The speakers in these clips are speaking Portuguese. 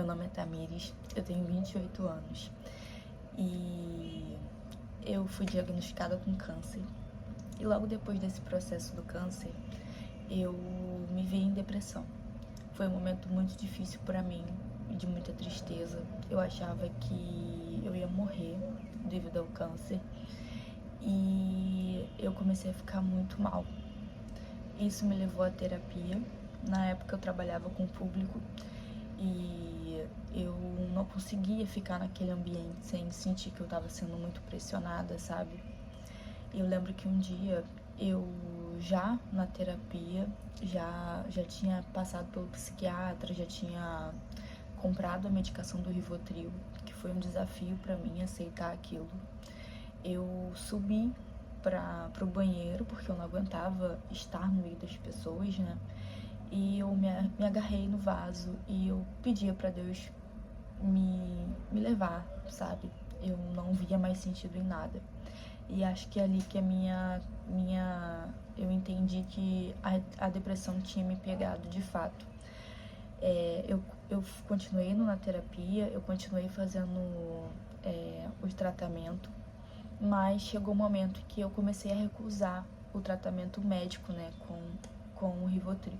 nome é Tamires, eu tenho 28 anos e eu fui diagnosticada com câncer. E logo depois desse processo do câncer, eu me vi em depressão. Foi um momento muito difícil para mim, de muita tristeza. Eu achava que eu ia morrer devido ao câncer e eu comecei a ficar muito mal. Isso me levou à terapia. Na época eu trabalhava com o público e eu não conseguia ficar naquele ambiente sem sentir que eu estava sendo muito pressionada, sabe? Eu lembro que um dia eu já na terapia, já tinha passado pelo psiquiatra, já tinha comprado a medicação do Rivotril, que foi um desafio para mim aceitar aquilo. Eu subi pro banheiro, porque eu não aguentava estar no meio das pessoas, né? E eu me agarrei no vaso e eu pedia para Deus me levar, sabe? Eu não via mais sentido em nada. E acho que é ali que eu entendi que a depressão tinha me pegado de fato. Eu continuei indo na terapia, eu continuei fazendo o tratamento, mas chegou um momento que eu comecei a recusar o tratamento médico, né, com o Rivotril.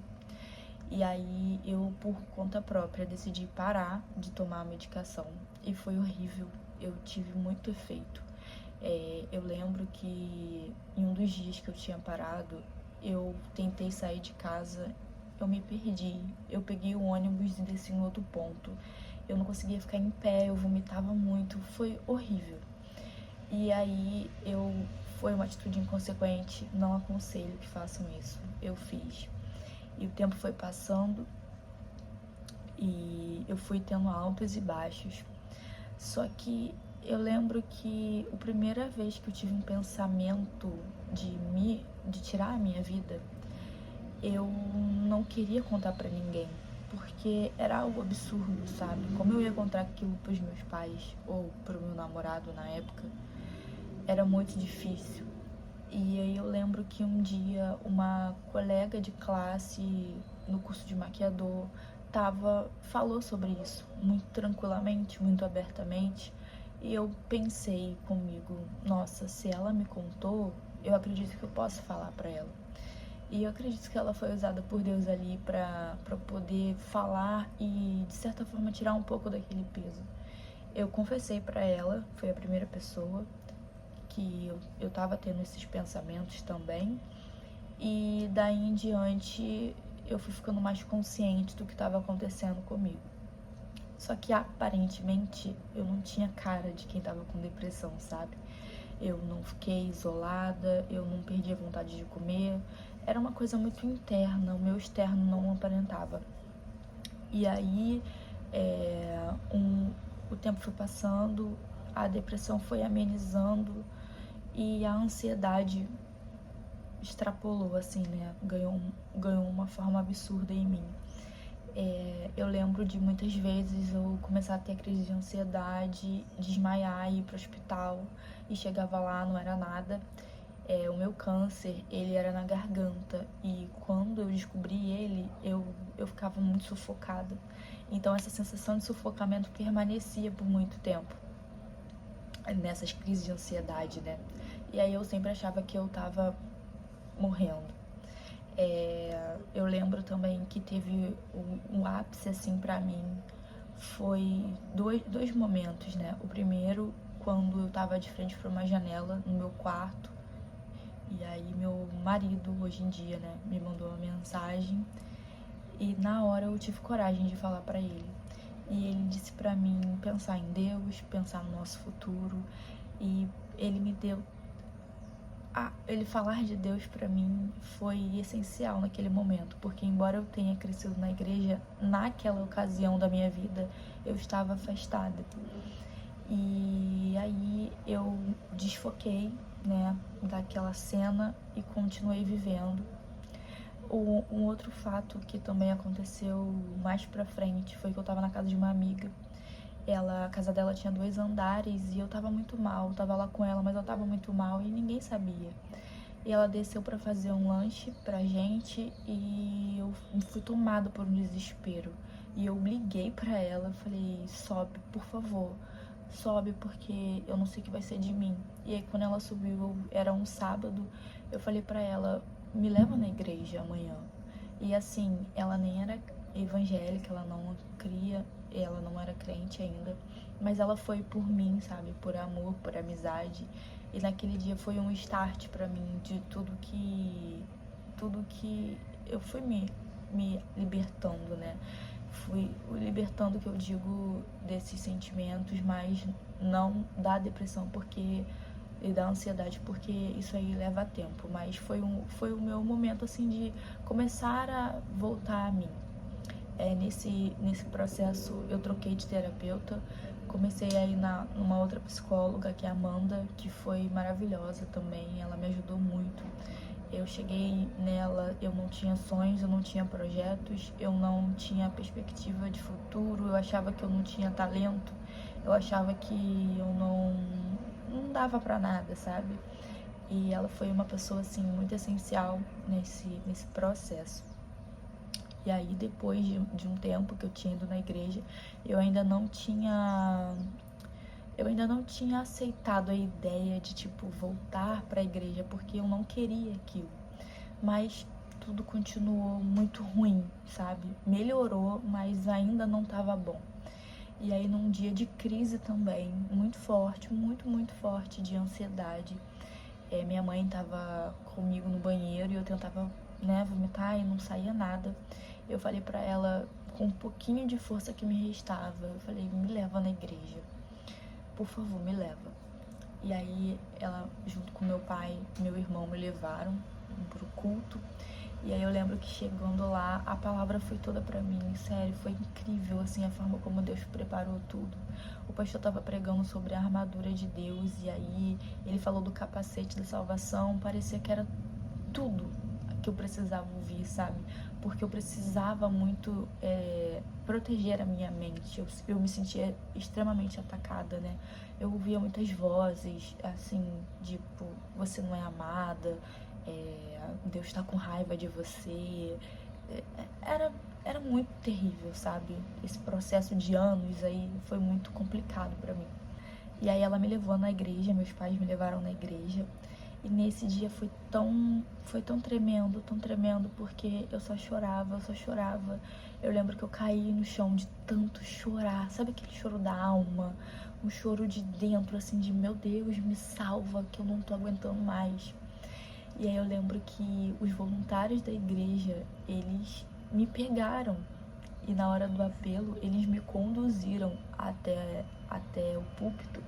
E aí eu, por conta própria, decidi parar de tomar a medicação. E foi horrível, eu tive muito efeito. Eu lembro que em um dos dias que eu tinha parado, eu tentei sair de casa, eu me perdi. Eu peguei o ônibus e desci em outro ponto. Eu não conseguia ficar em pé, eu vomitava muito, foi horrível. E aí foi uma atitude inconsequente, não aconselho que façam isso. Eu fiz. E o tempo foi passando e eu fui tendo altos e baixos. Só que eu lembro que a primeira vez que eu tive um pensamento de tirar a minha vida, eu não queria contar pra ninguém, porque era algo absurdo, sabe? Como eu ia contar aquilo pros meus pais ou pro meu namorado na época, era muito difícil. E aí eu lembro que um dia uma colega de classe no curso de maquiador falou sobre isso muito tranquilamente, muito abertamente. E eu pensei comigo, nossa, se ela me contou, eu acredito que eu posso falar pra ela. E eu acredito que ela foi usada por Deus ali pra poder falar e, de certa forma, tirar um pouco daquele peso. Eu confessei pra ela, foi a primeira pessoa que eu tava tendo esses pensamentos também. E daí em diante eu fui ficando mais consciente do que estava acontecendo comigo. Só que aparentemente eu não tinha cara de quem tava com depressão, sabe? Eu não fiquei isolada, eu não perdi a vontade de comer. Era uma coisa muito interna, o meu externo não aparentava. E aí o tempo foi passando, a depressão foi amenizando e a ansiedade extrapolou, assim, né? Ganhou uma forma absurda em mim. Eu lembro de muitas vezes eu começar a ter crise de ansiedade, desmaiar, ir pro hospital e chegava lá, não era nada. O meu câncer, ele era na garganta e quando eu descobri ele, eu ficava muito sufocada. Então essa sensação de sufocamento permanecia por muito tempo, nessas crises de ansiedade, né? E aí eu sempre achava que eu tava morrendo. Eu lembro também que teve um ápice, assim, pra mim, foi dois momentos, né? O primeiro, quando eu tava de frente pra uma janela no meu quarto, e aí meu marido, hoje em dia, né, me mandou uma mensagem, e na hora eu tive coragem de falar pra ele. E ele disse pra mim pensar em Deus, pensar no nosso futuro, e ele me deu ele falar de Deus pra mim foi essencial naquele momento, porque embora eu tenha crescido na igreja, naquela ocasião da minha vida, eu estava afastada. E aí eu desfoquei, né, daquela cena e continuei vivendo. Um outro fato que também aconteceu mais pra frente foi que eu tava na casa de uma amiga. A casa dela tinha 2 andares e eu tava muito mal, eu tava lá com ela, mas eu tava muito mal e ninguém sabia. E ela desceu pra fazer um lanche pra gente e eu fui tomada por um desespero. E eu liguei pra ela, falei, sobe, por favor, sobe, porque eu não sei o que vai ser de mim. E aí quando ela subiu, era um sábado, eu falei pra ela, me leva na igreja amanhã. E assim, ela nem era evangélica, ela não cria, ela não era crente ainda, mas ela foi por mim, sabe, por amor, por amizade. E naquele dia foi um start pra mim de tudo que eu fui me libertando, né? Fui libertando, que eu digo, desses sentimentos, mas não da depressão, porque e da ansiedade, porque isso aí leva tempo. Mas foi o meu momento, assim, de começar a voltar a mim. Nesse processo eu troquei de terapeuta, comecei a ir numa outra psicóloga, que é a Amanda, que foi maravilhosa também, ela me ajudou muito. Eu cheguei nela, eu não tinha sonhos, eu não tinha projetos, eu não tinha perspectiva de futuro, eu achava que eu não tinha talento, eu achava que eu não dava pra nada, sabe? E ela foi uma pessoa, assim, muito essencial nesse processo. E aí, depois de um tempo que eu tinha ido na igreja, eu ainda não tinha aceitado a ideia de, tipo, voltar pra igreja, porque eu não queria aquilo. Mas tudo continuou muito ruim, sabe? Melhorou, mas ainda não tava bom. E aí, num dia de crise também, muito forte, muito forte, de ansiedade, minha mãe tava comigo no banheiro e eu tentava, né, vomitar e não saía nada. Eu falei pra ela, com um pouquinho de força que me restava, eu falei, me leva na igreja, por favor, me leva. E aí ela, junto com meu pai e meu irmão, me levaram pro culto. E aí eu lembro que chegando lá, a palavra foi toda pra mim, sério, foi incrível, assim, a forma como Deus preparou tudo. O pastor tava pregando sobre a armadura de Deus, e aí ele falou do capacete da salvação, parecia que era tudo que eu precisava ouvir, sabe? Porque eu precisava muito proteger a minha mente, eu me sentia extremamente atacada, né? Eu ouvia muitas vozes, assim, tipo, você não é amada, Deus tá com raiva de você. Era muito terrível, sabe? Esse processo de anos aí foi muito complicado pra mim. E aí ela me levou na igreja, meus pais me levaram na igreja. E nesse dia foi tão tremendo, porque eu só chorava. Eu lembro que eu caí no chão de tanto chorar. Sabe aquele choro da alma? Um choro de dentro, assim, de meu Deus, me salva, que eu não tô aguentando mais. E aí eu lembro que os voluntários da igreja, eles me pegaram. E na hora do apelo, eles me conduziram até o púlpito.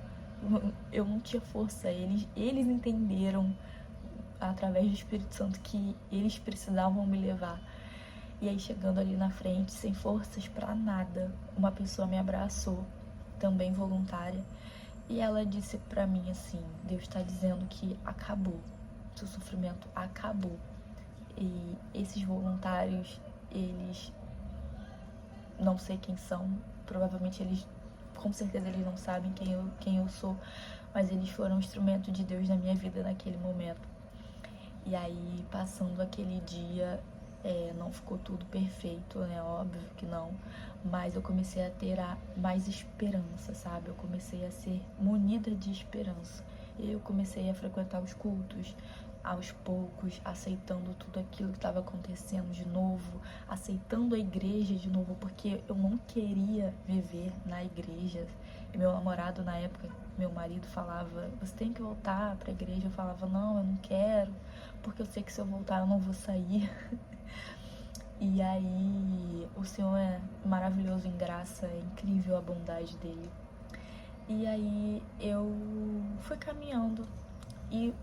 Eu não tinha força, eles entenderam através do Espírito Santo que eles precisavam me levar. E aí, chegando ali na frente, sem forças pra nada, uma pessoa me abraçou, também voluntária, e ela disse pra mim assim, Deus tá dizendo que acabou, seu sofrimento acabou. E esses voluntários, eles, não sei quem são, provavelmente eles, com certeza eles não sabem quem eu sou, mas eles foram um instrumento de Deus na minha vida naquele momento. E aí, passando aquele dia, não ficou tudo perfeito, né? Óbvio que não. Mas eu comecei a ter mais esperança, sabe? Eu comecei a ser munida de esperança. Eu comecei a frequentar os cultos aos poucos, aceitando tudo aquilo que estava acontecendo de novo, aceitando a igreja de novo, porque eu não queria viver na igreja. E meu namorado, na época, meu marido, falava, você tem que voltar pra igreja. Eu falava, não, eu não quero, porque eu sei que se eu voltar eu não vou sair. E aí, o Senhor é maravilhoso em graça, é incrível a bondade dele. E aí, eu fui caminhando. E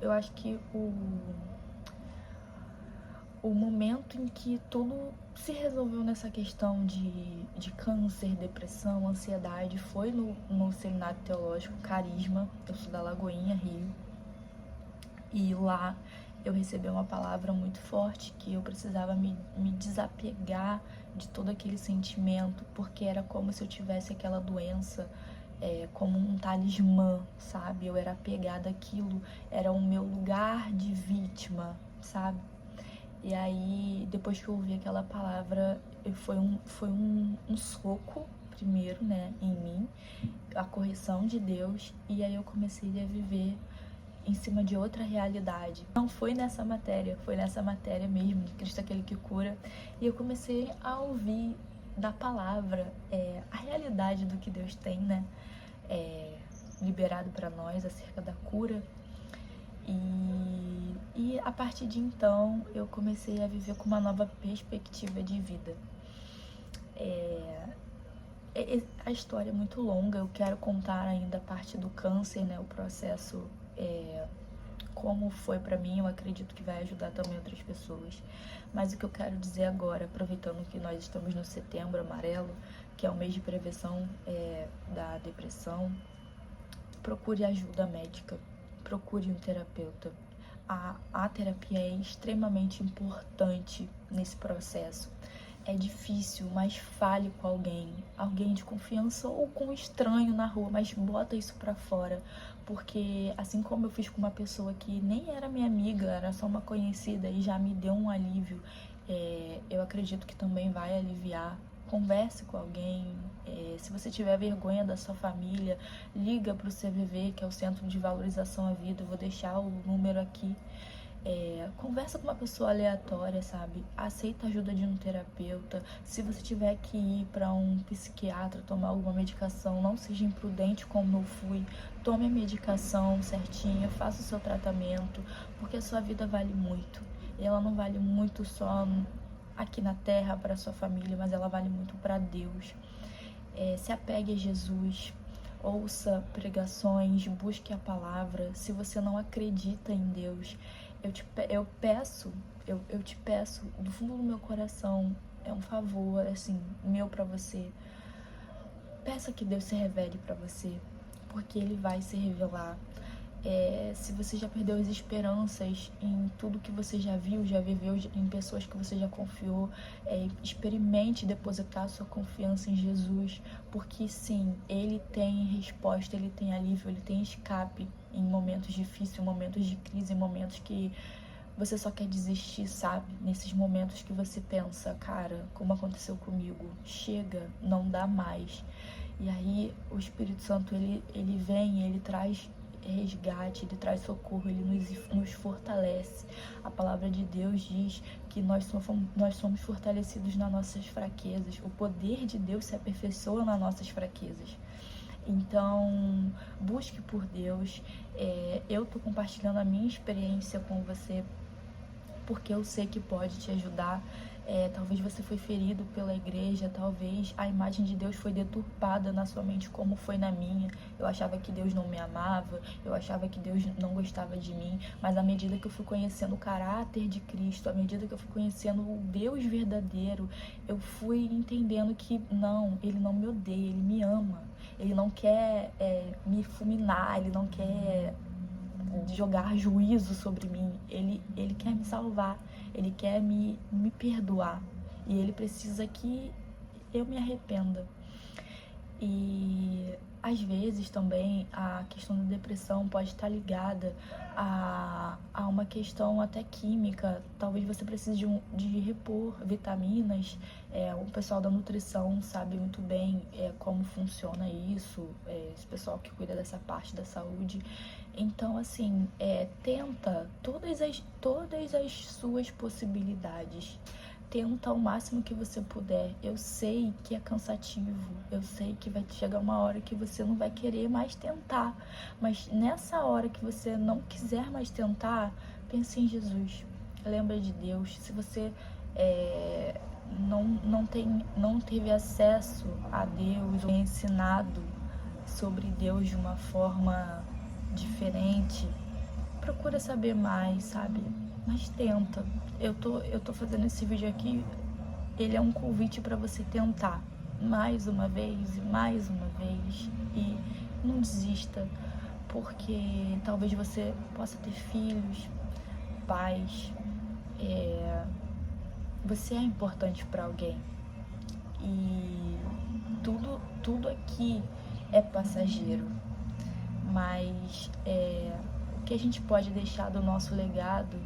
eu acho que o momento em que tudo se resolveu nessa questão de câncer, depressão, ansiedade, foi no Seminário Teológico Carisma. Eu sou da Lagoinha, Rio. E lá eu recebi uma palavra muito forte, que eu precisava me desapegar de todo aquele sentimento, porque era como se eu tivesse aquela doença como um talismã, sabe? Eu era apegada àquilo, era o meu lugar de vítima, sabe? E aí, depois que eu ouvi aquela palavra, Foi um soco primeiro, né, em mim, a correção de Deus, e aí eu comecei a viver em cima de outra realidade. Não foi nessa matéria, foi nessa matéria mesmo, de Cristo aquele que cura, e eu comecei a ouvir da palavra a realidade do que Deus tem, né, liberado para nós acerca da cura. E a partir de então eu comecei a viver com uma nova perspectiva de vida. A história é muito longa, eu quero contar ainda a parte do câncer, né, o processo, como foi pra mim, eu acredito que vai ajudar também outras pessoas. Mas o que eu quero dizer agora, aproveitando que nós estamos no Setembro Amarelo, que é o mês de prevenção da depressão, procure ajuda médica, procure um terapeuta. A terapia é extremamente importante nesse processo. É difícil, mas fale com alguém de confiança ou com um estranho na rua, mas bota isso pra fora, porque assim como eu fiz com uma pessoa que nem era minha amiga, era só uma conhecida e já me deu um alívio, eu acredito que também vai aliviar. Converse com alguém, se você tiver vergonha da sua família, liga pro CVV, que é o Centro de Valorização à Vida, eu vou deixar o número aqui. Conversa com uma pessoa aleatória, sabe? Aceita a ajuda de um terapeuta. Se você tiver que ir para um psiquiatra tomar alguma medicação, não seja imprudente como eu fui. Tome a medicação certinha, faça o seu tratamento, porque a sua vida vale muito. E ela não vale muito só aqui na terra para sua família, mas ela vale muito para Deus. Se apegue a Jesus. Ouça pregações, busque a palavra. Se você não acredita em Deus, eu te peço do fundo do meu coração, é um favor, assim, meu pra você. Peça que Deus se revele pra você, porque Ele vai se revelar. Se você já perdeu as esperanças em tudo que você já viu, já viveu, em pessoas que você já confiou, experimente depositar sua confiança em Jesus, porque sim, Ele tem resposta, Ele tem alívio, Ele tem escape em momentos difíceis, em momentos de crise, em momentos que você só quer desistir, sabe? Nesses momentos que você pensa, cara, como aconteceu comigo, chega, não dá mais. E aí o Espírito Santo, ele vem, ele traz resgate, ele traz socorro, ele nos fortalece. A palavra de Deus diz que nós somos fortalecidos nas nossas fraquezas. O poder de Deus se aperfeiçoa nas nossas fraquezas. Então, busque por Deus. Eu tô compartilhando a minha experiência com você, porque eu sei que pode te ajudar. Talvez você foi ferido pela igreja, talvez a imagem de Deus foi deturpada na sua mente como foi na minha. Eu achava que Deus não me amava, eu achava que Deus não gostava de mim, mas à medida que eu fui conhecendo o caráter de Cristo, à medida que eu fui conhecendo o Deus verdadeiro, eu fui entendendo que não, Ele não me odeia, Ele me ama. Ele não quer me fulminar, Ele não quer jogar juízo sobre mim. Ele quer me salvar, Ele quer me perdoar, e Ele precisa que eu me arrependa. E às vezes também a questão da depressão pode estar ligada a uma questão até química. Talvez você precise de repor vitaminas. O pessoal da nutrição sabe muito bem como funciona isso, esse pessoal que cuida dessa parte da saúde. Então, assim, tenta todas as suas possibilidades. Tenta o máximo que você puder. Eu sei que é cansativo, eu sei que vai chegar uma hora que você não vai querer mais tentar, mas nessa hora que você não quiser mais tentar, pense em Jesus, lembra de Deus. Se você não teve acesso a Deus, ou é ensinado sobre Deus de uma forma diferente, procura saber mais, sabe? Mas tenta. Eu tô fazendo esse vídeo aqui, ele é um convite para você tentar mais uma vez e mais uma vez, e não desista, porque talvez você possa ter filhos, pais, você é importante para alguém, e tudo aqui é passageiro, mas o que a gente pode deixar do nosso legado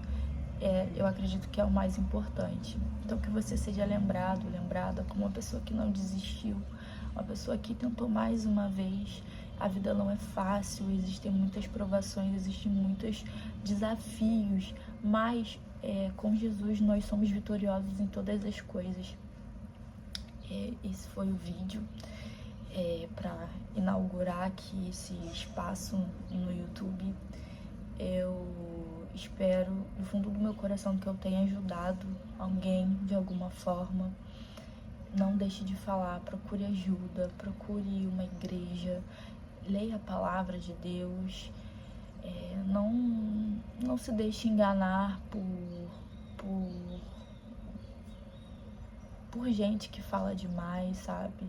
eu acredito que é o mais importante. Então, que você seja lembrado, lembrada como uma pessoa que não desistiu, uma pessoa que tentou mais uma vez. A vida não é fácil, existem muitas provações, existem muitos desafios, mas com Jesus nós somos vitoriosos em todas as coisas. Esse foi o vídeo para inaugurar aqui esse espaço no YouTube. Eu espero do fundo do meu coração que eu tenha ajudado alguém de alguma forma. Não deixe de falar, procure ajuda, procure uma igreja, leia a palavra de Deus. Não se deixe enganar por gente que fala demais, sabe?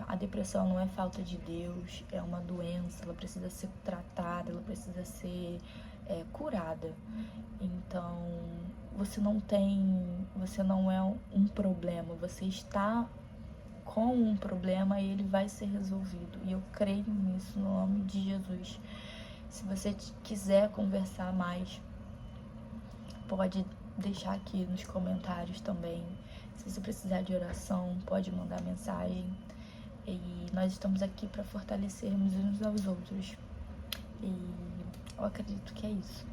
A depressão não é falta de Deus, é uma doença, ela precisa ser tratada, ela precisa ser curada. Então, você não é um problema, você está com um problema e ele vai ser resolvido. E eu creio nisso no nome de Jesus. Se você quiser conversar mais, pode deixar aqui nos comentários também. Se você precisar de oração, pode mandar mensagem. E nós estamos aqui para fortalecermos uns aos outros. E eu acredito que é isso.